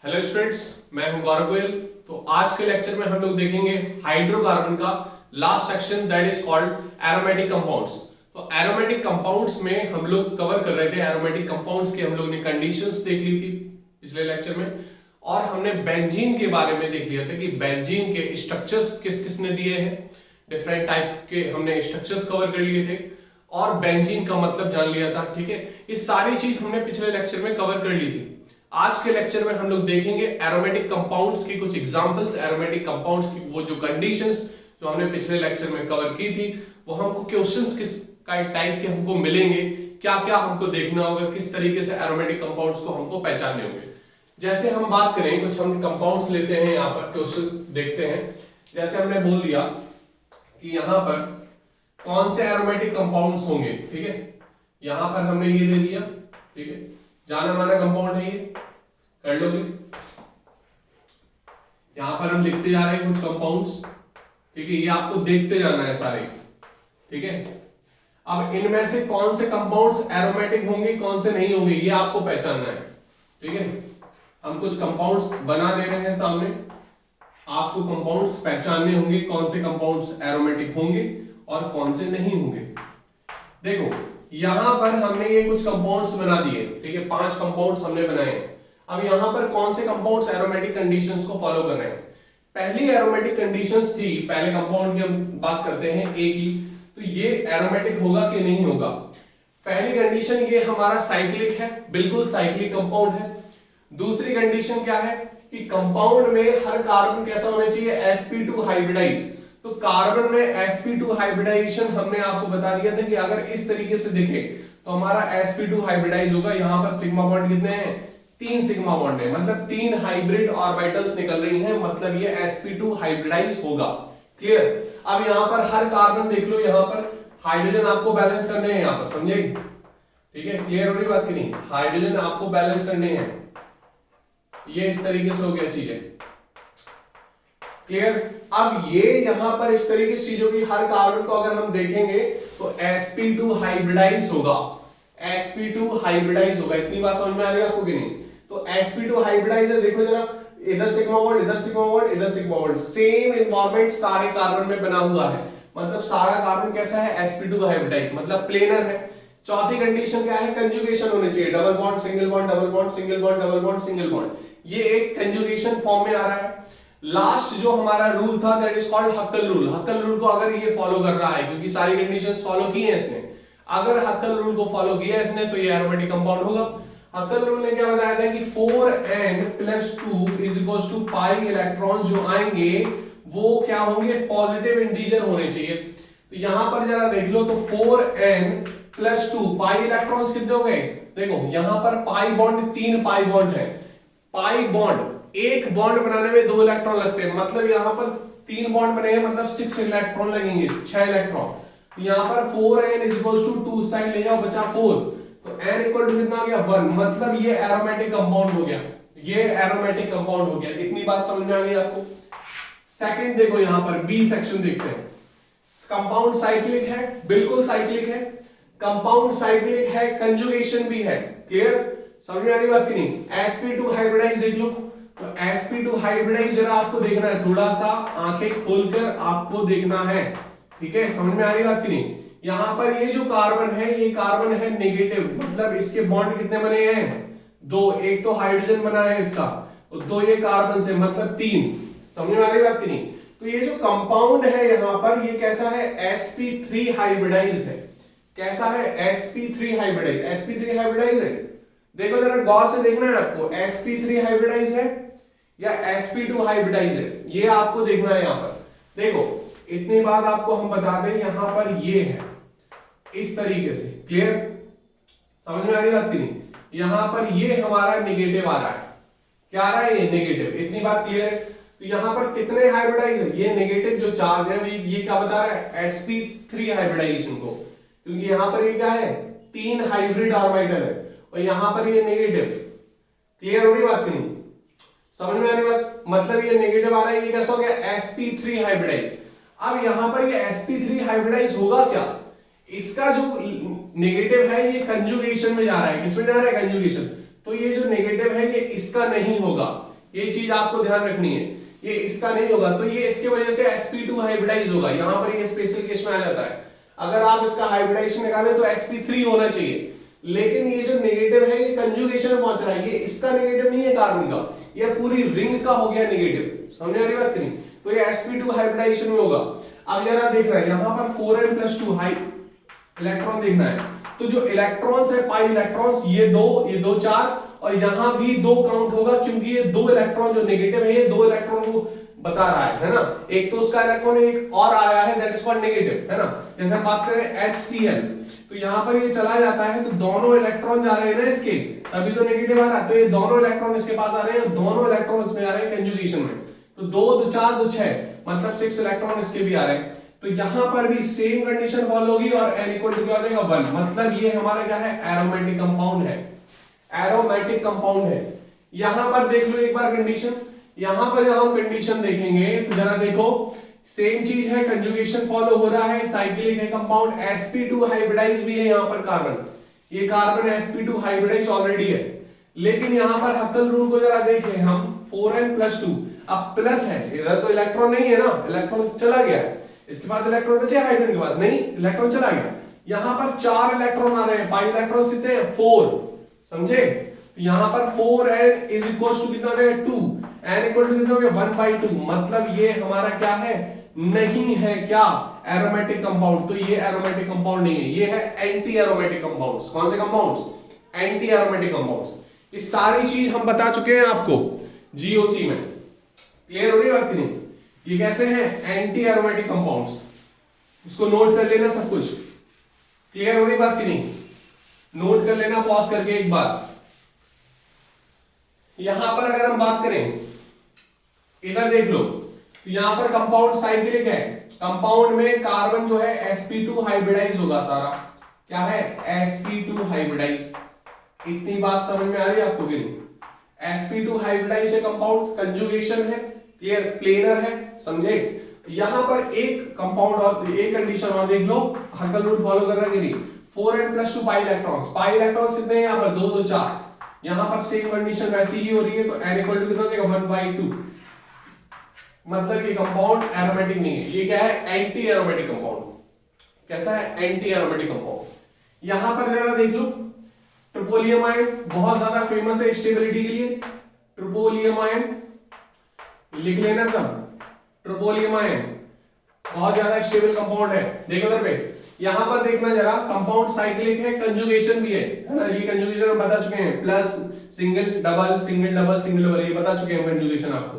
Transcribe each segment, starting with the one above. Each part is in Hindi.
हेलो स्टूडेंट्स, मैं हूं गौरव गोयल। तो आज के लेक्चर में हम लोग देखेंगे हाइड्रोकार्बन का last section that is called aromatic compounds. तो एरोमेटिक कंपाउंड्स में हम लोग कवर कर रहे थे एरोमेटिक कंपाउंड्स की हम लोग ने कंडीशंस देख ली थी पिछले लेक्चर में, और हमने बेंजीन के बारे में देख लिया था कि बेंजीन के स्ट्रक्चर्स किस किस ने दिए हैं। डिफरेंट टाइप के हमने स्ट्रक्चर्स कवर कर लिए थे और बेंजीन का मतलब जान लिया था। ठीक है, ये सारी चीज हमने पिछले लेक्चर में कवर कर ली थी। आज के लेक्चर में हम लोग देखेंगे एरोमेटिक कंपाउंड्स की कुछ एग्जांपल्स, एरोमेटिक कंपाउंड्स की वो जो कंडीशंस जो हमने पिछले लेक्चर में कवर की थी, वो हमको क्वेश्चंस किस टाइप के हमको मिलेंगे, क्या क्या हमको देखना होगा, किस तरीके से एरोमेटिक कंपाउंड्स को हमको पहचानने होंगे। जैसे हम बात करें, कुछ हम कंपाउंड्स लेते हैं, यहाँ पर क्वेश्चंस देखते हैं। जैसे हमने बोल दिया कि यहाँ पर कौन से एरोमेटिक कंपाउंड्स होंगे। ठीक है, यहाँ पर हमने ये दे दिया। ठीक है, जाना माना कंपाउंड है, ये कर लोगे। यहां पर हम लिखते जा रहे हैं कुछ कंपाउंड्स। ठीक है, ये आपको देखते जाना है सारे। ठीक है, अब इनमें से कौन से कंपाउंड्स एरोमेटिक होंगे, कौन से नहीं होंगे, ये आपको पहचानना है। ठीक है, हम कुछ कंपाउंड्स बना दे रहे हैं सामने, आपको कंपाउंड्स पहचानने होंगे, कौन से कंपाउंड्स एरोमेटिक होंगे और कौन से नहीं होंगे। देखो, यहां पर हमने ये कुछ कंपाउंड्स बना दिए। ठीक है, 5 कंपाउंड्स हमने बनाए। अब यहां पर कौन से कंपाउंड्स एरोमेटिक कंडीशंस को फॉलो कर रहे हैं। पहली एरोमेटिक कंडीशंस थी, पहले कंपाउंड की हम बात करते हैं ए की, तो ये एरोमेटिक होगा कि नहीं होगा। पहली कंडीशन ये हमारा साइक्लिक है, बिल्कुल साइक्लिक कंपाउंड है। दूसरी कंडीशन क्या है कि कंपाउंड में हर कार्बन कैसा होना चाहिए, sp2 हाइब्रिडाइज। तो कार्बन में sp2 हाइब्रिडाइजेशन हमने आपको बता दिया था कि अगर इस तरीके से दिखे तो हमारा sp2 हाइब्रिडाइज होगा। यहां पर सिग्मा बॉन्ड कितने हैं, 3 सिग्मा बॉन्ड है, मतलब 3 हाइब्रिड ऑर्बिटल्स निकल रही हैं, मतलब ये sp2 हाइब्रिडाइज होगा। क्लियर। अब यहां पर हर कार्बन देख लो, यहां पर हाइड्रोजन आपको बैलेंस करने हैं, यहां पर समझे। ठीक है, क्लियर हो रही बात की नहीं, हाइड्रोजन आपको बैलेंस करने हैं। ये इस तरीके से हो गया चीजें। क्लियर। अब ये यहां पर इस तरीके की चीजों की हर कार्बन को अगर हम देखेंगे तो sp2 हाइब्रिडाइज होगा, sp2 हाइब्रिडाइज होगा। इतनी बात समझ में आ रही है आपको कि नहीं। तो sp2 हाइब्रिडाइज है, देखो जरा, इधर सिग्मा बॉन्ड, इधर सिग्मा बॉन्ड, इधर सिग्मा बॉन्ड, सेम एनवायरनमेंट सारे कार्बन में बना हुआ है, मतलब सारा कार्बन कैसा है, sp2 हाइब्रिडाइज, मतलब प्लेनर है। चौथी कंडीशन क्या है, कंजुगेशन होने चाहिए, double bond single bond, double bond single bond, double bond single bond, ये एक कंजुगेशन फॉर्म में आ रहा है। लास्ट जो हमारा रूल था that is called हक्कल rule. हक्कल rule को अगर ये फॉलो कर रहा है, क्योंकि सारी कंडीशंस फॉलो की है इसने, अगर हक्कल रूल को फॉलो किया इसने तो ये एरोमेटिक कंपाउंड होगा। हक्कल रूल ने क्या बताया था कि 4n+2 is equals to pi electron जो आएंगे वो क्या होंगे, पॉजिटिव इंटीजर होने चाहिए। तो यहां पर जरा देख लो, तो 4n+2 पाई इलेक्ट्रॉन्स कितने हो गए, देखो यहां पर पाई बॉन्ड, 3 पाई बॉन्ड है। पाई बॉन्ड, एक बॉन्ड बनाने में 2 इलेक्ट्रॉन लगते हैं, मतलब यहां पर 3 बॉन्ड बने हैं, मतलब 6 इलेक्ट्रॉन लगेंगे, 6 इलेक्ट्रॉन। यहां पर 4n is equals to 2 side ले जाओ, बचा 4, तो n इक्वल टू कितना आ गया, 1, मतलब ये एरोमेटिक कंपाउंड हो गया, ये एरोमेटिक कंपाउंड हो गया। इतनी बात समझ में आ गई आपको। सेकंड देखो, यहां पर बी सेक्शन देखते हैं। कंपाउंड साइक्लिक है, बिल्कुल साइक्लिक है, कंपाउंड साइक्लिक है, कंजुगेशन भी है। क्लियर, समझ में आ रही बात की नहीं। sp2 हाइब्रिडाइज देख लो, तो sp2 हाइब्रिडाइज जरा आपको देखना है, थोड़ा सा आंखें खोलकर आपको देखना है। ठीक है, समझ में आ रही बात की नहीं। यहां पर ये जो कार्बन है, ये कार्बन है नेगेटिव, मतलब इसके बॉन्ड कितने बने हैं, 2, एक तो हाइड्रोजन बना है इसका, और 2 ये कार्बन से, मतलब 3। समझ में आ रही बात की नहीं। तो ये जो कंपाउंड है यहां पर, ये कैसा है, sp3 हाइब्रिडाइज है। कैसा है, sp3 हाइब्रिडाइज, sp3 हाइब्रिडाइज है। देखो जरा गौर से देखना है आपको, sp3 हाइब्रिडाइज है या sp2 हाइब्रिडाइज है, ये आपको देखना है। यहां पर देखो, इतनी बात आपको हम बता दें, यहां पर ये है इस तरीके से। क्लियर, समझ में आ रही बात की नहीं। यहां पर ये हमारा नेगेटिव आ रहा है, क्या आ रहा है, ये नेगेटिव। इतनी बात क्लियर है। तो यहां पर कितने हाइब्रिडाइज है, ये नेगेटिव जो चार्ज है ये क्या बता रहा है, sp3 हाइब्रिडाइजेशन को, क्योंकि यहां पर ये क्या है, 3 हाइब्रिड ऑर्बिटल है, और यहां पर ये नेगेटिव। क्लियर हो रही बात की नहीं, समझ में आ रही बात, मतलब ये नेगेटिव आ रहा है, ये कैसा हो गया, sp3 हाइब्रिडाइज। अब यहां पर ये sp3 हाइब्रिडाइज होगा क्या, इसका जो नेगेटिव है ये कंजुगेशन में जा रहा है, किसमें जा रहा है, कंजुगेशन। तो ये जो नेगेटिव है ये इसका नहीं होगा, ये चीज आपको ध्यान रखनी है, ये इसका नहीं होगा तो ये इसके वजह से sp2 हाइब्रिडाइज होगा, यहां पर ये स्पेशल केस में आ जाता है। अगर आप इसका हाइब्रिडाइजेशन निकालें तो sp3 होना चाहिए, लेकिन ये जो नेगेटिव है ये कंजुगेशन में पहुंच रहा है, ये इसका नेगेटिव नहीं है कार्बन का, ये पूरी रिंग का हो गया नेगेटिव। समझ आ रही बात कि नहीं? तो ये sp2 हाइब्रिडाइजेशन में होगा। अब जरा देखना है यहां पर 4n+2 हाई इलेक्ट्रॉन देखना है, तो जो इलेक्ट्रॉन्स है पाई इलेक्ट्रॉन्स ये दो 4 और यहां भी 2 काउंट होगा, क्योंकि ये 2 इलेक्ट्रॉन जो नेगेटिव है ये 2 इलेक्ट्रॉन को बता रहा है ना, एक तो उसका इलेक्ट्रॉन एक और आया है दैट इज कॉल्ड नेगेटिव, है ना। जैसे हम बात करें HCl, तो यहां पर ये चला जाता है तो दोनों इलेक्ट्रॉन जा रहे हैं ना इसके, तभी तो नेगेटिव आ रहा है, तो ये दोनों इलेक्ट्रॉन इसके पास आ रहे हैं, दोनों इलेक्ट्रॉन इसमें आ रहे हैं कंजुगेशन में, तो 2 2 4 2 6 मतलब 6 इलेक्ट्रॉन इसके भी आ रहे हैं। तो यहां पर भी सेम कंडीशन फॉलो होगी और n इक्वल टू क्या हो जाएगा 1, मतलब ये हमारा क्या है एरोमेटिक कंपाउंड है, एरोमेटिक कंपाउंड है। यहां पर देख लो एक बार कंडीशन, यहां पर जब हम कंडीशन देखेंगे तो जरा देखो सेम चीज है, कंजुगेशन फॉलो हो रहा है, साइक्लिक है कंपाउंड, sp2 हाइब्रिडाइज भी है यहां पर कार्बन, ये कार्बन sp2 हाइब्रिडाइज ऑलरेडी है, लेकिन यहां पर हक्कल रूल को जरा देखें हम 4n+2, अब प्लस है, इधर तो इलेक्ट्रॉन नहीं है ना, इलेक्ट्रॉन चला गया है, इसके पास इलेक्ट्रॉन बचे हाइड्रोजन के पास नहीं, इलेक्ट्रॉन चला गया, यहां पर 4 इलेक्ट्रॉन आ रहे हैं, पाई इलेक्ट्रॉन कितने हैं 4, समझे? तो यहां पर 4n इज इक्वल्स टू कितना है 2, n इक्वल टू कितना हो गया 1/2, मतलब ये हमारा क्या है नहीं है क्या एरोमेटिक कंपाउंड, तो ये एरोमेटिक कंपाउंड नहीं है, ये है एंटी एरोमेटिक कंपाउंड्स। कौन से कंपाउंड्स? Anti aromatic compounds. ये सारी चीज हम बता चुके हैं आपको जीओसी में, क्लियर हो रही बात कि नहीं? ये कैसे हैं एंटी एरोमेटिक कंपाउंड्स, इसको नोट कर लेना सब कुछ, क्लियर हो रही बात कि नहीं? नोट कर लेना पॉज करके एक बार। यहां पर अगर हम बात करें इधर देख लो, तो यहां पर कंपाउंड साइक्लिक है, कंपाउंड में कार्बन जो है sp2 हाइब्रिडाइज होगा सारा, क्या है sp2 हाइब्रिडाइज, इतनी बात समझ में आ रही है आपको कि नहीं? sp2 हाइब्रिडाइज है कंपाउंड, कंजुगेशन है, क्लियर, प्लेनर है, समझे? यहां पर एक कंपाउंड और एक कंडीशन और देख लो, हक्कल रूल फॉलो कर रहा है कि नहीं? 4n+2 पाई इलेक्ट्रॉन्स, पाई इलेक्ट्रॉन्स कितने हैं यहां पर 2 2 4, यहां पर सेम कंडीशन वैसी ही हो रही है, तो n इक्वल टू कितना देगा 1/2, मतलब ये कंपाउंड एरोमेटिक नहीं है, ये क्या है एंटी एरोमेटिक कंपाउंड। कैसा है? Anti aromatic compound. यहां पर जरा देख लो ट्रिपोलियम आयन बहुत ज्यादा फेमस है स्टेबिलिटी के लिए, ट्रिपोलियम आयन लिख लेना सब, ट्रिपोलियम आयन बहुत ज्यादा स्टेबल कंपाउंड है। देखो उधर पे, यहां पर देखना जरा, कंपाउंड साइक्लिक है, कंजुगेशन भी है ना, ये कंजुगेशन हम बता चुके हैं, plus single double single double single double, ये बता चुके हैं कंजुगेशन आपको,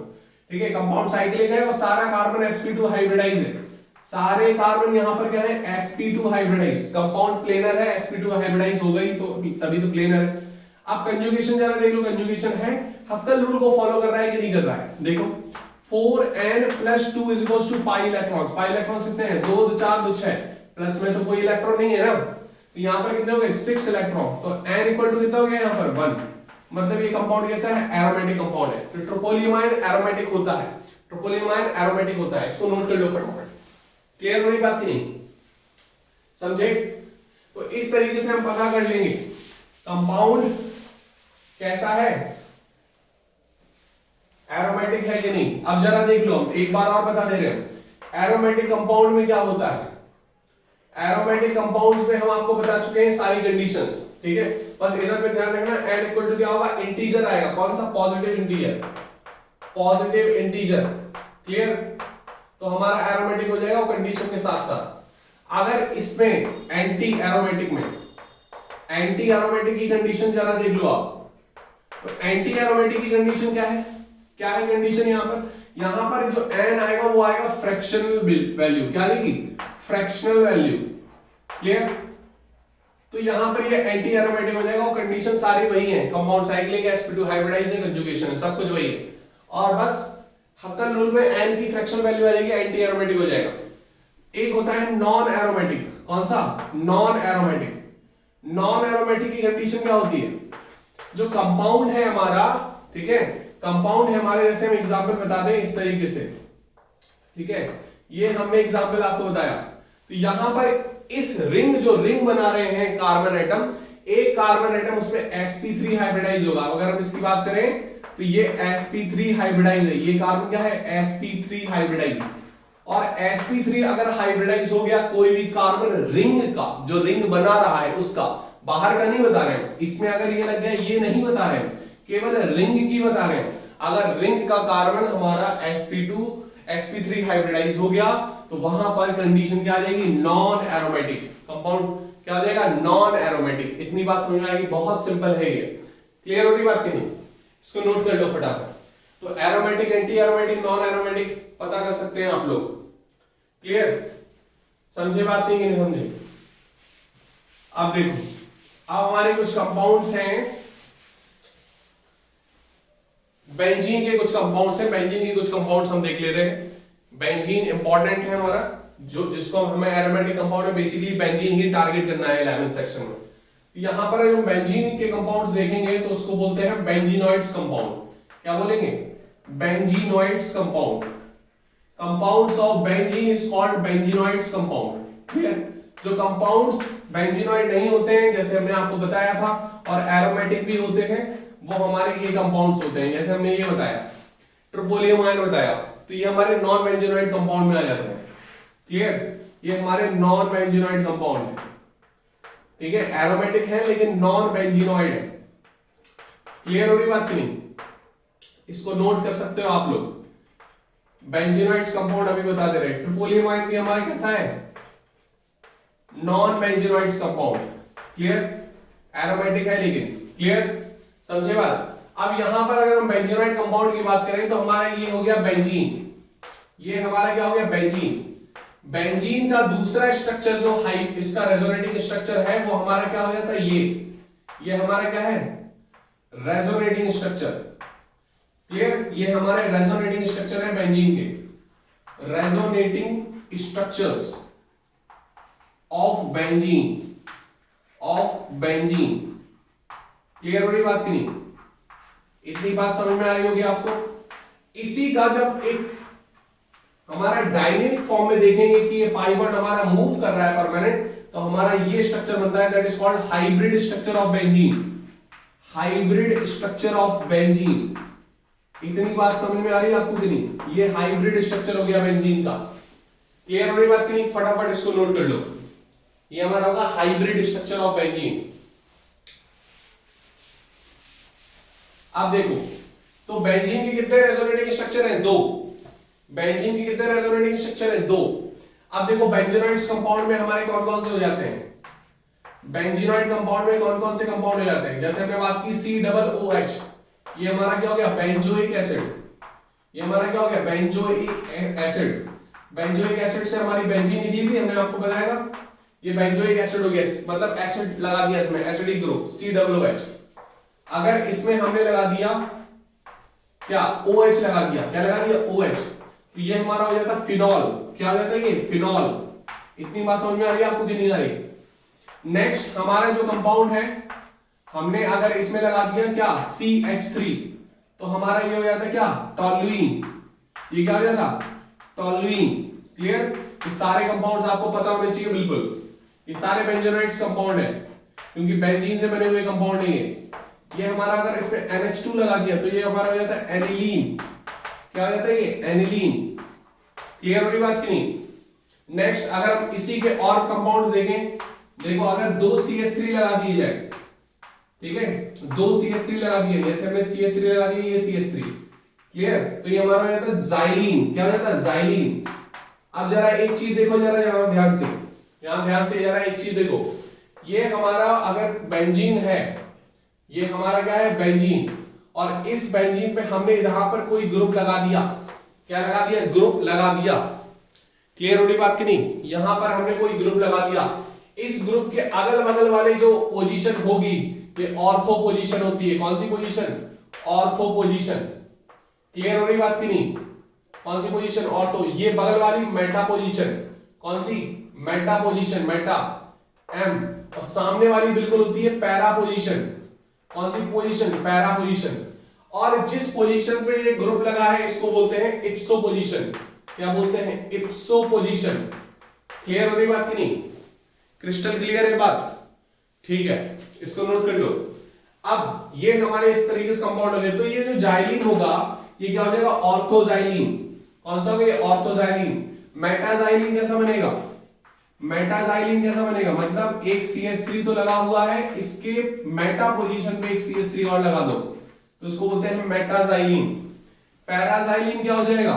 ठीक है? कंपाउंड साइक्लिक है और सारा कार्बन sp2 हाइब्रिडाइज है, सारे कार्बन यहां पर क्या है sp2 हाइब्रिडाइज, कंपाउंड प्लेनर है, sp2 हाइब्रिडाइज हो गई तो तभी तो प्लेनर है। अब कंजुगेशन जरा देख लो, कंजुगेशन है, हक्कल रूल को फॉलो कर रहा है कि नहीं कर रहा है? देखो 4n+2 is equals to pi electrons, pi electrons कितने हैं 2 2 4 2 6, प्लस में तो कोई इलेक्ट्रॉन नहीं है ना, तो यहां पर कितने हो गए 6 इलेक्ट्रॉन, तो n इक्वल टू कितना हो गया यहां पर 1, मतलब ये कंपाउंड कैसा है एरोमेटिक कंपाउंड है। तो ट्रिपोलियम आयन एरोमेटिक होता है, ट्रिपोलियम आयन एरोमेटिक होता है, इसको नोट कर लो फटाफट, क्लियर हो रही बात की नहीं? समझे? तो इस तरीके से हम पता कर लेंगे कंपाउंड कैसा है, एरोमेटिक है कि नहीं। अब जरा देख लो, हम एक बार और बता दे रहे हैं एरोमेटिक कंपाउंड में क्या होता है। एरोमेटिक कंपाउंड्स में हम आपको बता चुके हैं सारी कंडीशंस, ठीक है? बस इधर पे ध्यान रखना, n इक्वल टू क्या होगा इंटीजर आएगा, कौन सा? Positive integer, positive integer, clear? तो हमारा एरोमेटिक हो जाएगा कंडीशन के साथ साथ। अगर इसमें एंटी एरोमेटिक में, एंटी एरोमेटिक की कंडीशन जरा देख लो आप, तो एंटी एरोमेटिक की कंडीशन क्या है? क्या है कंडीशन यहां पर? यहां पर जो n आएगा वो आएगा फ्रैक्शनल वैल्यू, क्या आएगी? Fractional value, clear? तो यहां पर ये एंटी एरोमेटिक हो जाएगा और कंडीशन सारी वही है, कंपाउंड साइक्लिक है, sp2 हाइब्रिडाइज है, कंजुगेशन है, सब कुछ वही है, और बस हक्कल रूल में n की फ्रैक्शनल वैल्यू आ जाएगी, एंटी एरोमेटिक हो जाएगा। एक होता है नॉन एरोमेटिक, कौन सा? Non aromatic. नॉन एरोमेटिक की कंडीशन क्या होती है? जो कंपाउंड है हमारा, ठीक है, कंपाउंड है हमारे, जैसे हम एग्जांपल बता दें इस तरीके से, ठीक है, ये हमने एग्जांपल आपको बताया, तो यहां पर इस रिंग, जो रिंग बना रहे हैं कार्बन एटम, एक कार्बन एटम उसमें sp3 हाइब्रिडाइज होगा। अगर हम इसकी बात करें तो ये sp3 हाइब्रिडाइज है, ये कार्बन क्या है sp3 हाइब्रिडाइज। और sp3 अगर हाइब्रिडाइज हो गया कोई भी कार्बन रिंग का, जो रिंग बना रहा है उसका, बाहर का नहीं बता रहे हैं, इसमें अगर ये लग गया ये नहीं बता रहे हैं, केवल रिंग की बता रहे हैं। अगर रिंग का कार्बन हमारा sp2 sp3 हाइब्रिडाइज हो गया तो वहां पर कंडीशन क्या आ जाएगी, नॉन एरोमेटिक कंपाउंड क्या आ जाएगा, नॉन एरोमेटिक। इतनी बात समझ में आएगी, बहुत सिंपल है ये। क्लियर हो रही बात की नहीं? इसको नोट कर लो फटाफट। तो aromatic, anti aromatic, non aromatic पता कर सकते हैं आप लोग। क्लियर? समझे बात नहीं कि नहीं समझे? अब देखो, अब हमारे कुछ कंपाउंड्स हैं, बेंजीन के कुछ कंपाउंड्स हैं, बेंजीन के कुछ कंपाउंड्स हम देख ले रहे हैं। बेंजीन इंपॉर्टेंट है हमारा, जो जिसको हमें एरोमेटिक कंपाउंड में बेसिकली बेंजीन ही टारगेट करना है 11th सेक्शन में। यहां पर हम बेंजीन के कंपाउंड्स देखेंगे तो उसको बोलते हैं बेंजीनॉइड्स कंपाउंड। क्या बोलेंगे? Benzenoids compound. Compounds of benzene is called benzenoids compound. Clear? जो कंपाउंड्स बेंजीनॉइड नहीं होते हैं, जैसे हमने आपको बताया था, और एरोमेटिक भी होते हैं, वो हमारे ये कंपाउंड्स होते हैं। जैसे हमने ये बताया, ट्रोपोलियम आयन बताया, तो ये हमारे नॉन बेंजीनॉइड कंपाउंड में आ जाते हैं। क्लियर? ये हमारे नॉन बेंजीनॉइड कंपाउंड है। ठीक है, एरोमेटिक है लेकिन नॉन बेंजीनॉइड है। क्लियर हो रही बात की नहीं? इसको नोट कर सकते हो आप लोग। बेंजीनॉइड्स कंपाउंड अभी बता दे रहे हैं। ट्रोपोलियम आयन भी हमारा कैसा है, नॉन बेंजीनॉइड्स कंपाउंड। क्लियर? एरोमेटिक है लेकिन। क्लियर? समझे बात? अब यहां पर अगर हम बेंजीनॉइड कंपाउंड की बात करें तो हमारा ये हो गया बेंजीन। ये हमारा क्या हो गया, बेंजीन। बेंजीन का दूसरा स्ट्रक्चर जो इसका रेजोनेटिंग स्ट्रक्चर है वो हमारा क्या हो जाता है, ये हमारा क्या है, रेजोनेटिंग स्ट्रक्चर। क्लियर? ये हमारे रेजोनेटिंग स्ट्रक्चर है बेंजीन के। Resonating structures of benzene, clear हो रही बात की नहीं? इतनी बात समझ में आ रही होगी आपको। इसी का जब एक हमारा डायनेमिक फॉर्म में देखेंगे कि ये पाई बॉन्ड हमारा मूव कर रहा है परमानेंट, तो हमारा ये स्ट्रक्चर बनता है, that is called hybrid structure of benzene. Hybrid structure of benzene. इतनी बात समझ में आ रही है आपको कि नहीं? ये हाइब्रिड स्ट्रक्चर हो गया बेंजीन का। क्लियर हो रही बात की नहीं? फटाफट इसको नोट कर लो। ये हमारा होगा हाइब्रिड स्ट्रक्चर ऑफ बेंजीन। अब देखो, तो बेंजीन के कितने रेजोनेटिंग स्ट्रक्चर हैं? 2। बेंजीन के कितने रेजोनेटिंग स्ट्रक्चर हैं? 2। अब देखो, बेंजीनॉइड्स कंपाउंड में हमारे कौन कौन से हो जाते हैं? बेंजीनॉइड कंपाउंड में कौन कौन से कंपाउंड हो जाते हैं? जैसे हमने बात की COOH, ये हमारा क्या हो गया, बेंजोइक एसिड। ये हमारा क्या हो गया, बेंजोइक एसिड। बेंजोइक एसिड से हमारी बेंजीन निकली थी, हमने आपको बताया था। ये बेंजोइक एसिड हो गया, मतलब एसिड लगा दिया इसमें, एसिडिक ग्रुप COOH। अगर इसमें हमने लगा दिया क्या, OH लगा दिया, क्या लगा दिया, OH, तो ये हमारा हो जाता फिनॉल। क्या हो जाता है ये, फिनॉल। इतनी बात समझ में आ रही है आपको कि नहीं आ रही? नेक्स्ट हमारा जो कंपाउंड है, हमने अगर इसमें लगा दिया क्या, CH3, तो हमारा ये हो जाता है क्या, टॉलुइन। ये क्या हो जाता, टॉलुइन। क्लियर? ये सारे कंपाउंड्स आपको पता होने चाहिए बिल्कुल। ये सारे बेंजीनॉइड्स कंपाउंड है, क्योंकि बेंजीन से बने हुए कंपाउंड नहीं है। ये हमारा अगर इसमें NH2 लगा दिया तो ये हमारा हो जाता है एनिलीन। क्या हो जाता है ये, एनिलीन। क्लियर हो रही बात की नहीं? नेक्स्ट अगर हम इसी के और कंपाउंड्स देखें, देखो अगर 2 CH3 लगा दिए जाए, ठीक है, 2 CH3 लगा दिए, जैसे हमने CH3 लगा दिया, ये CH3। क्लियर? तो ये हमारा हो जाता है जाइलीन। क्या हो जाता है, जाइलीन। अब जरा एक चीज देखो, जरा यहां ध्यान से, यहां ध्यान से जरा एक चीज देखो। ये हमारा अगर बेंजीन है, ये हमारा क्या है, बेंजीन, और इस बेंजीन पे हमने यहां पर कोई ग्रुप लगा दिया। क्या लगा दिया, ग्रुप लगा दिया। क्लियर हो रही बात की नहीं? यहां पर हमने कोई ग्रुप लगा दिया। इस ग्रुप के अगल बगल वाले जो पोजीशन होगी, ये ऑर्थो पोजीशन होती है। कौन सी पोजीशन, ऑर्थो पोजीशन। क्लियर हो रही बात की नहीं? कौन सी पोजीशन, ऑर्थो। ये बगल वाली मेटा पोजीशन। कौन सी, मेटा पोजीशन, मेटा M। और सामने वाली बिल्कुल होती है पैरा पोजीशन। कौन सी पोजीशन, पैरा पोजीशन। और जिस पोजीशन पे ये ग्रुप लगा है इसको बोलते हैं इप्सो पोजीशन। क्या बोलते हैं, इप्सो पोजीशन। क्लियर हो रही बात की नहीं? क्रिस्टल क्लियर है बात? ठीक है, इसको नोट कर लो। अब ये हमारे इस तरीके से कंपाउंड हो गए, तो ये जो जाइलीन होगा ये क्या हो जाएगा, ऑर्थोजाइलीन। कौन सा हो गया, ऑर्थोजाइलीन। मेटाजाइलीन कैसा बनेगा, मेटाजाइलीन कैसा बनेगा, मतलब एक CH3 तो लगा हुआ है, इसके मेटा पोजीशन पे एक CH3 और लगा दो तो इसको बोलते हैं मेटाजाइलीन। पैराजाइलीन क्या हो जाएगा,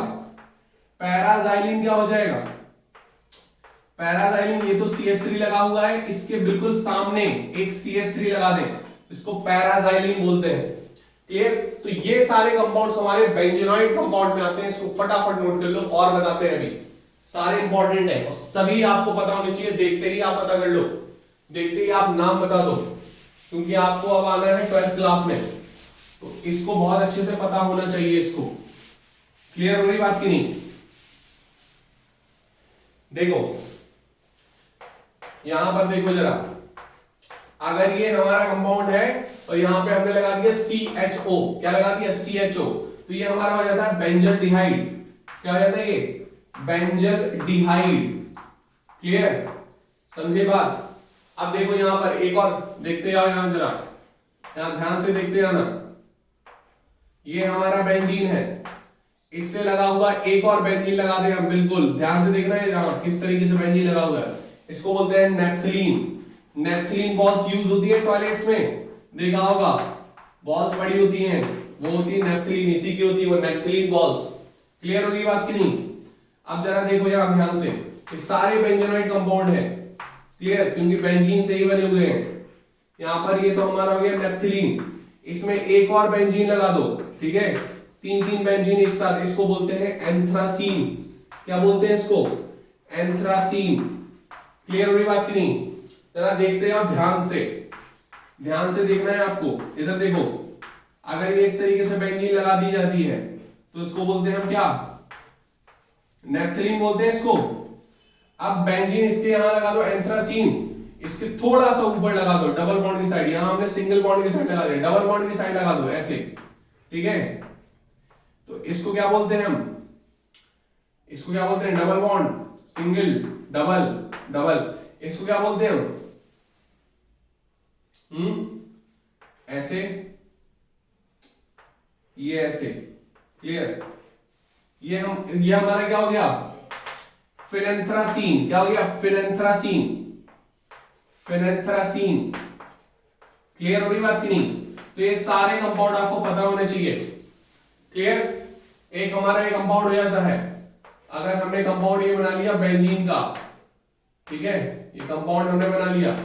पैराजाइलीन क्या हो जाएगा, पैराजाइलीन ये तो CH3 लगा हुआ है, इसके बिल्कुल सामने एक CH3 लगा दें, इसको पैराजाइलीन बोलते हैं। क्लियर। तो ये सारे कंपाउंड्स हमारे बेंजीनॉइड कंपाउंड में आते हैं, इसको फटाफट नोट कर लो और बताते हैं अभी, सारे इंपॉर्टेंट है और सभी आपको पता होने चाहिए, देखते ही आप पता कर लो, देखते ही आप नाम बता दो, क्योंकि आपको अब आना है 12th क्लास में, तो इसको बहुत अच्छे से पता होना चाहिए इसको। क्लियर हो रही बात की नहीं। देखो यहां पर देखो जरा, अगर ये हमारा कंपाउंड है और यहां पे हमने लगा दिया CHO, क्या लगा दिया CHO, तो ये हमारा हो जाता है बेंजल्डिहाइड। क्या हो जाता है ये, बेंजल्डिहाइड। क्लियर, समझे बात। अब देखो यहां पर एक और देखते जाओ, यहां जरा यहां ध्यान से देखते जाना, ये हमारा बेंजीन है, इससे लगा हुआ एक और बेंजीन लगा देगा, बिल्कुल ध्यान से देखना है यहां किस तरीके से बेंजीन लगा हुआ है, इसको बोलते हैं नेप्थलीन। नेप्थलीन बॉल्स यूज होती है टॉयलेट्स में, देखा होगा बॉल्स पड़ी होती हैं, वो होती है नेप्थलीन, इसी की होती है वो नेप्थलीन बॉल्स। क्लियर होगी बात की नहीं। अब जरा देखो यहां ध्यान से, ये सारे बेंजीनॉइड कंपाउंड है। क्लियर, क्योंकि बेंजीन से ही बने हुए हैं। यहां पर ये तो हमारा हो गया नेप्थलीन, इसमें एक और बेंजीन लगा दो, ठीक है, तीन तीन बेंजीन एक साथ, इसको बोलते हैं एंथ्रासीन। क्या बोलते हैं इसको, एंथ्रासीन। क्लियर हो रही बात की नहीं। जरा देखते हैं आप ध्यान से देखना है आपको। इधर देखो, अगर ये इस तरीके से बेंजीन लगा दी जाती है तो इसको बोलते हैं हम क्या, नेप्थलीन बोलते हैं इसको। अब बेंजीन इसके यहां लगा दो एंथ्रासीन, इसके थोड़ा सा ऊपर लगा दो डबल बॉन्ड की साइड, यहां हमने सिंगल बॉन्ड की साइड लगा दिया, डबल बॉन्ड की साइड लगा दो ऐसे, ठीक है। तो इसको क्या बोलते हैं हम, इसको क्या बोलते हैं, double bond, single, double, double, इसको क्या बोलते हैं हम, ऐसे, ये ऐसे। क्लियर, ये हमारा क्या हो गया, फिनेंथ्रासीन। क्या हो गया, फिनेंथ्रासीन, फिनेंथ्रासीन। क्लियर हो रही बात की नहीं। तो ये सारे कंपाउंड आपको पता होने चाहिए। क्लियर, एक हमारा ये कंपाउंड हो जाता है, अगर हमने कंपाउंड ये बना लिया बेंजीन का, ठीक है, ये कंपाउंड हमने बना लिया,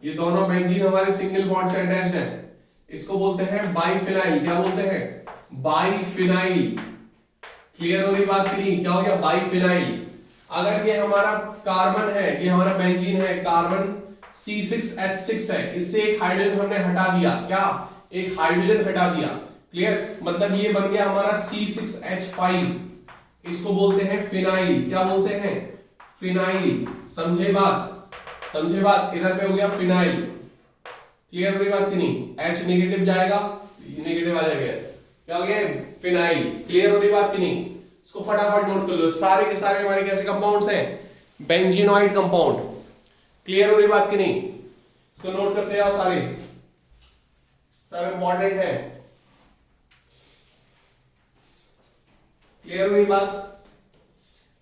ये दोनों बेंजीन हमारे सिंगल बॉन्ड से अटैच्ड है, इसको बोलते हैं बाइफिनाइल। क्या बोलते हैं, बाइफिनाइल। क्लियर हो रही बात की नहीं। क्या हो गया, बाइफिनाइल। अगर ये हमारा कार्बन है, ये हमारा बेंजीन है, कार्बन C6H6 है, इससे एक हाइड्रोजन हमने हटा दिया, क्या, एक हाइड्रोजन हटा दिया। क्लियर, मतलब ये बन गया हमारा C6H5, इसको बोलते हैं फिनाइल। क्या बोलते हैं, फिनाइल। समझे बात, समझे बात। इधर पे हो गया फिनाइल। क्लियर हो रही बात की नहीं। H नेगेटिव जाएगा, नेगेटिव आ जाएगा, क्या हो गया, फिनाइल। क्लियर हो रही बात की नहीं। इसको फटाफट नोट कर लो, सारे के सारे हमारे कैसे कंपाउंड्स हैं, बेंजीनॉइड कंपाउंड। क्लियर हो रही बात की नहीं। इसको नोट करते जाओ, सारे सब इंपॉर्टेंट है। क्लियर हो रही बात।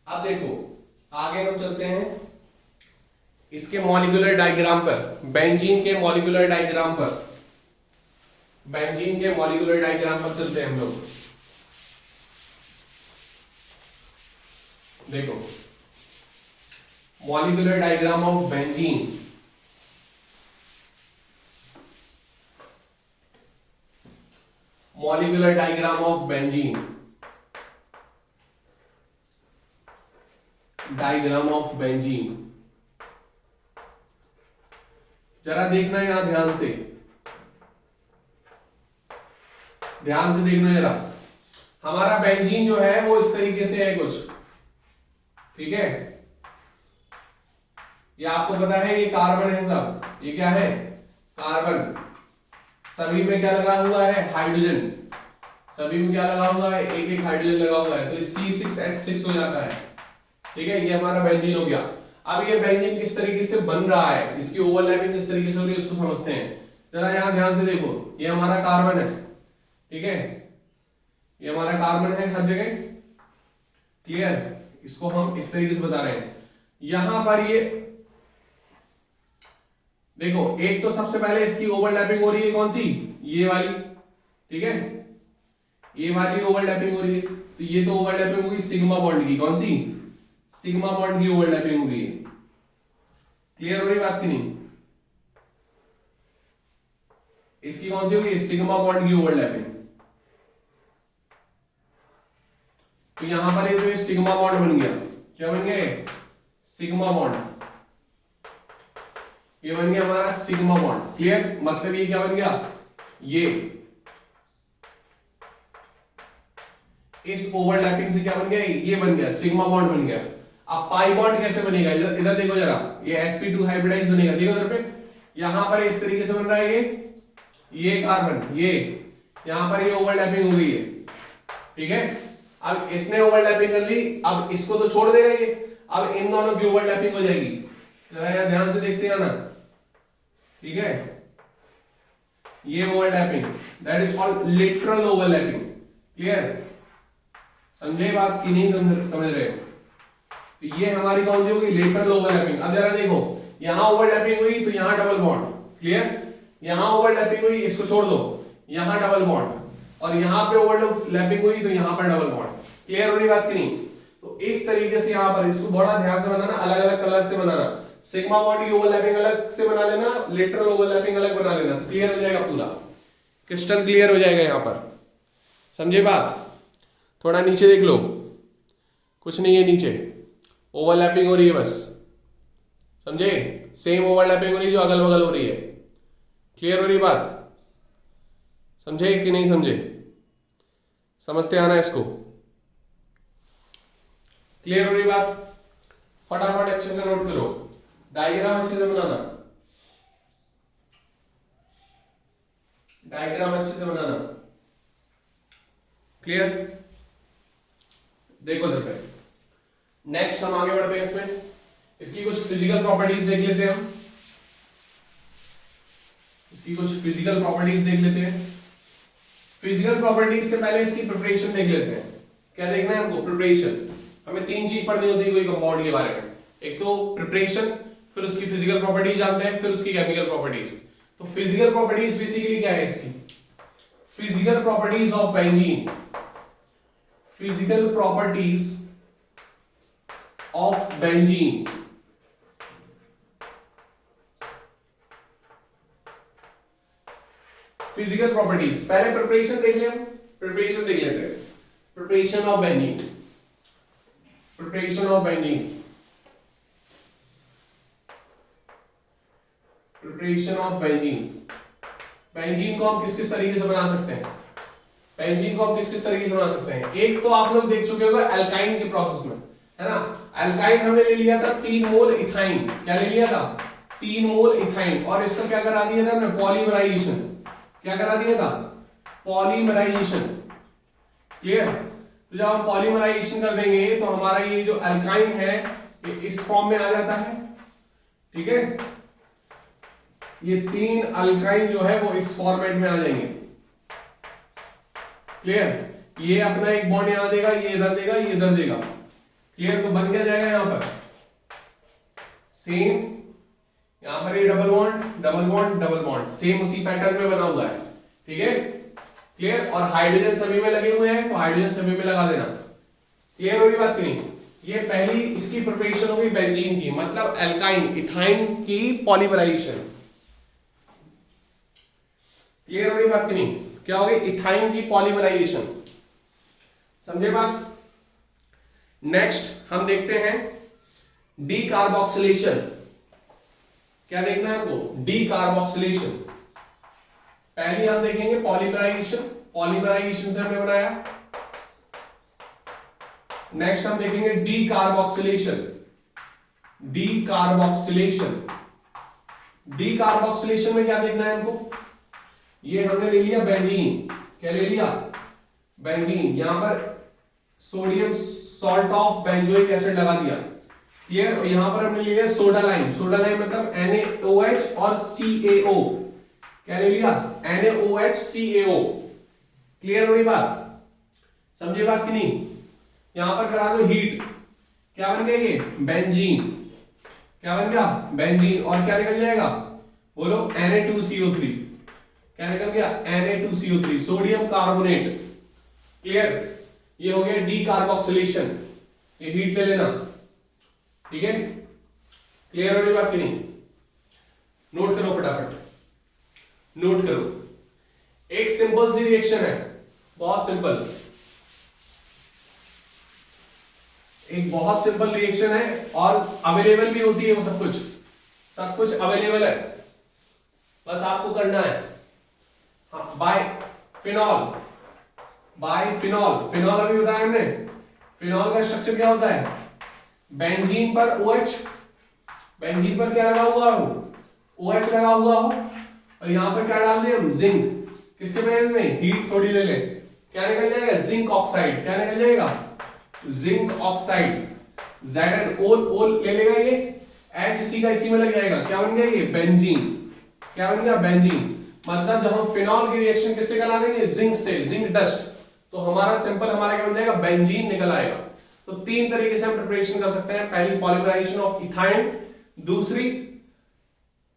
अब देखो आगे हम चलते हैं इसके मॉलिक्यूलर डायग्राम पर, बेंजीन के मॉलिक्यूलर डायग्राम पर, बेंजीन के मॉलिक्यूलर डायग्राम पर चलते हैं हम लोग। देखो molecular diagram of benzene, molecular diagram of benzene, diagram of benzene. जरा देखना है यहां ध्यान से, ध्यान से देखना जरा। हमारा बेंजीन जो है वो इस तरीके से है कुछ, ठीक है, ये आपको पता है ये कार्बन है सब, ये क्या है, कार्बन। सभी में क्या लगा हुआ है, हाइड्रोजन, सभी में क्या लगा हुआ है, एक एक हाइड्रोजन लगा हुआ है, तो ये C6H6 हो जाता है, ठीक है, ये हमारा बेंजीन हो गया। अब ये बेंजीन किस तरीके से बन रहा है, इसकी ओवरलैपिंग किस तरीके से हो रही है उसको समझते हैं। जरा यहां ध्यान से देखो, ये हमारा कार्बन है, ठीक है, ये हमारा कार्बन है हर जगह, क्लियर। इसको हम इस तरीके से बता रहे हैं। यहां पर ये देखो, एक तो सबसे पहले इसकी ओवरलैपिंग हो रही है कौन सी, ये वाली, ठीक है, ये वाली ओवरलैपिंग हो रही है। तो ये तो ओवरलैपिंग होगी सिग्मा बॉन्ड की, कौन सी, सिग्मा बॉन्ड की ओवरलैपिंग हो गई है। क्लियर हो रही बात की नहीं, इसकी कौन सी होगी, सिग्मा बॉन्ड की ओवरलैपिंग। तो यहां पर ये तो सिग्मा बॉन्ड बन गया, क्या बन गया, सिग्मा बॉन्ड, ये बन गया हमारा सिग्मा बॉन्ड। क्लियर, मतलब ये क्या बन गया, ये इस ओवरलैपिंग से क्या बन गया, ये बन गया सिग्मा बॉन्ड बन गया। अब पाई बॉन्ड कैसे बनेगा, इधर देखो जरा, ये sp2 हाइब्रिडाइज बनेगा, देखो इधर पे, यहां पर इस तरीके से बन रहा है ये कार्बन, ये यहां पर ये ओवरलैपिंग हो गई है, ठीक है। अब इसने ओवरलैपिंग कर ली, अब इसको तो छोड़ देगा ये, अब इन दोनों की ओवरलैपिंग हो जाएगी। जरा यहां ध्यान से देखते हैं ना, ठीक है, ये overlapping, that is called literal overlapping. Clear, समझे बात की नहीं समझ रहे। तो ये हमारी कौन सी होगी, लेटरल ओवरलैपिंग। अब जरा देखो, यहां ओवरलैपिंग हुई तो यहां डबल बॉन्ड, क्लियर, यहां ओवरलैपिंग हुई, इसको छोड़ दो, यहां डबल बॉन्ड, और यहां पे ओवरलैपिंग हुई तो यहां पर डबल बॉन्ड। क्लियर हो रही बात की नहीं। तो इस तरीके से यहां पर इसको बड़ा ध्यान से बनाना, अलग अलग कलर से बनाना, सिग्मा बॉन्ड की ओवरलैपिंग अलग से बना लेना, लेटरल ओवरलैपिंग अलग बना लेना, क्लियर हो जाएगा, पूरा क्रिस्टल क्लियर हो जाएगा यहां पर। समझे बात, थोड़ा नीचे देख लो, कुछ नहीं है नीचे, ओवरलैपिंग हो रही है बस, समझे, सेम ओवरलैपिंग हो रही है जो अगल बगल हो रही है। क्लियर हो रही बात, समझे कि नहीं समझे, समझते आना इसको, क्लियर हो रही बात। फटाफट अच्छे से नोट करो, डायग्राम अच्छे से बनाना, डायग्राम अच्छे से बनाना, क्लियर। देखो इधर पे, नेक्स्ट हम आगे बढ़ते हैं इसमें, इसकी कुछ फिजिकल प्रॉपर्टीज देख लेते हैं हम, इसकी कुछ फिजिकल प्रॉपर्टीज देख लेते हैं। फिजिकल प्रॉपर्टीज से पहले इसकी प्रिपरेशन देख लेते हैं। क्या देखना है हमको, प्रिपरेशन। हमें तीन चीज पढ़नी होती है कोई कंपाउंड के बारे में, एक तो प्रिपरेशन, फिर उसकी फिजिकल प्रॉपर्टीज जानते हैं, फिर उसकी केमिकल प्रॉपर्टीज। तो फिजिकल प्रॉपर्टीज बेसिकली क्या है इसकी, physical properties of benzene, physical properties of benzene. Physical properties, पहले प्रिपरेशन देख ले, हम प्रिपरेशन देख लेते हैं। Preparation of benzene, preparation of benzene, preparation of benzene. Benzene को हम किस किस तरीके से बना सकते हैं, बेंजीन को हम किस किस तरीके से बना सकते हैं। एक तो आप लोग देख चुके होंगे एल्काइन के प्रोसेस में, है ना। एल्काइन हमने ले लिया था 3 मोल इथाइन, क्या ले लिया था, 3 मोल इथाइन, और इसका क्या करा दिया था हमने, पॉलीमराइजेशन। क्या करा दिया था, पॉलीमराइजेशन। क्लियर, तो जब हम पॉलीमराइजेशन कर देंगे तो हमारा ये जो एल्काइन है ये इस फॉर्म में आ जाता है, ठीक है। ये 3 अल्काइन जो है वो इस फॉर्मेट में आ जाएंगे। क्लियर, ये अपना एक बॉन्ड यहां देगा, ये इधर देगा, ये इधर देगा। क्लियर, तो बन क्या जाएगा यहां पर, सेम, यहां पर ये double bond double bond double bond, same उसी पैटर्न में बना हुआ है, ठीक है। क्लियर, और हाइड्रोजन सभी में लगे हुए हैं तो हाइड्रोजन सभी में लगा देना। क्लियर हो रही बात की नहीं। ये पहली इसकी प्रिपरेशन हो गई बेंजीन की, मतलब एल्काइन इथाइन की पॉलीमराइजेशन। क्लियर हो रही बात की नहीं, क्या हो गई, इथाइन की पॉलीमराइजेशन। समझे बात। नेक्स्ट हम देखते हैं डी कार्बोक्सिलेशन। क्या देखना है आपको, डी कार्बोक्सिलेशन। पहले हम देखेंगे पॉलीमराइजेशन, पॉलीमराइजेशन से हमने बनाया। नेक्स्ट हम देखेंगे D carboxylation, D carboxylation. D carboxylation में क्या देखना है हमको, ये हमने ले लिया बेंजीन, क्या ले लिया, बेंजीन। यहां पर sodium salt of benzoic acid लगा दिया, क्लियर। और यहां पर हमने लिया सोडा लाइम, सोडा लाइम मतलब NaOH और CaO, क्या ले लिया NaOH CaO। क्लियर हो रही बात, समझे बात कि नहीं। यहां पर करा दो हीट, क्या बन गया ये बेंजीन, क्या बन गया बेंजीन। और क्या निकल जाएगा बोलो Na2CO3, क्या निकल गया Na2CO3 सोडियम कार्बोनेट। क्लियर, ये हो गया डी कार्बोक्सिलेशन, ये हीट ले लेना, ठीक है। क्लियर हो रही बात कि नहीं, नोट करो फटाफट, नोट करो। एक सिंपल सी रिएक्शन है, बहुत सिंपल, एक बहुत सिंपल रिएक्शन है और अवेलेबल भी होती है वो, सब कुछ अवेलेबल है, बस आपको करना है। हाँ, बाय फिनॉल, फिनॉल अभी बताया हमने। फिनॉल का स्ट्रक्चर क्या होता है, बेंजीन पर OH, बेंजीन पर क्या लगा हुआ हो OH लगा हुआ हो, और यहां पर क्या डाल दिया हम जिंक, किसके प्रेजेंस में हीट थोड़ी ले ले, क्या निकल जाएगा जिंक ऑक्साइड, क्या निकल जाएगा जिंक ऑक्साइड। Zn ले लेगा ये, H इसी का इसी में लग जाएगा, क्या बन गया ये बेंजीन, क्या बन गया बेंजीन। मतलब जब हम फिनॉल की रिएक्शन किससे करा देंगे जिंक से, जिंक डस्ट, तो हमारा सिंपल हमारा क्या बन जाएगा बेंजीन निकल आएगा। तो तीन तरीके से हम प्रिपरेशन कर सकते हैं, पहली पॉलीमराइजेशन ऑफ इथाइन, दूसरी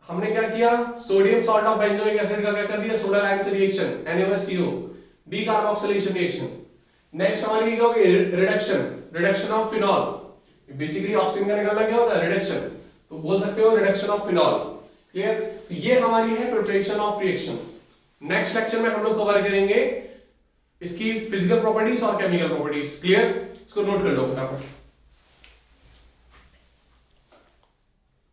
हमने क्या किया sodium salt of benzoic acid का क्या कर दिया सोडा लाइम से reaction NaOH D carboxylation reaction. Next हमारी क्या होगी reduction of phenol, basically oxygen का निकलना क्या होता है रिडक्शन, तो बोल सकते हो रिडक्शन ऑफ फिनॉल। क्लियर, ये हमारी है preparation of reaction. Next lecture में हम लोग कवर करेंगे इसकी फिजिकल प्रॉपर्टीज और केमिकल प्रॉपर्टीज। क्लियर, इसको नोट कर लो फटाफट।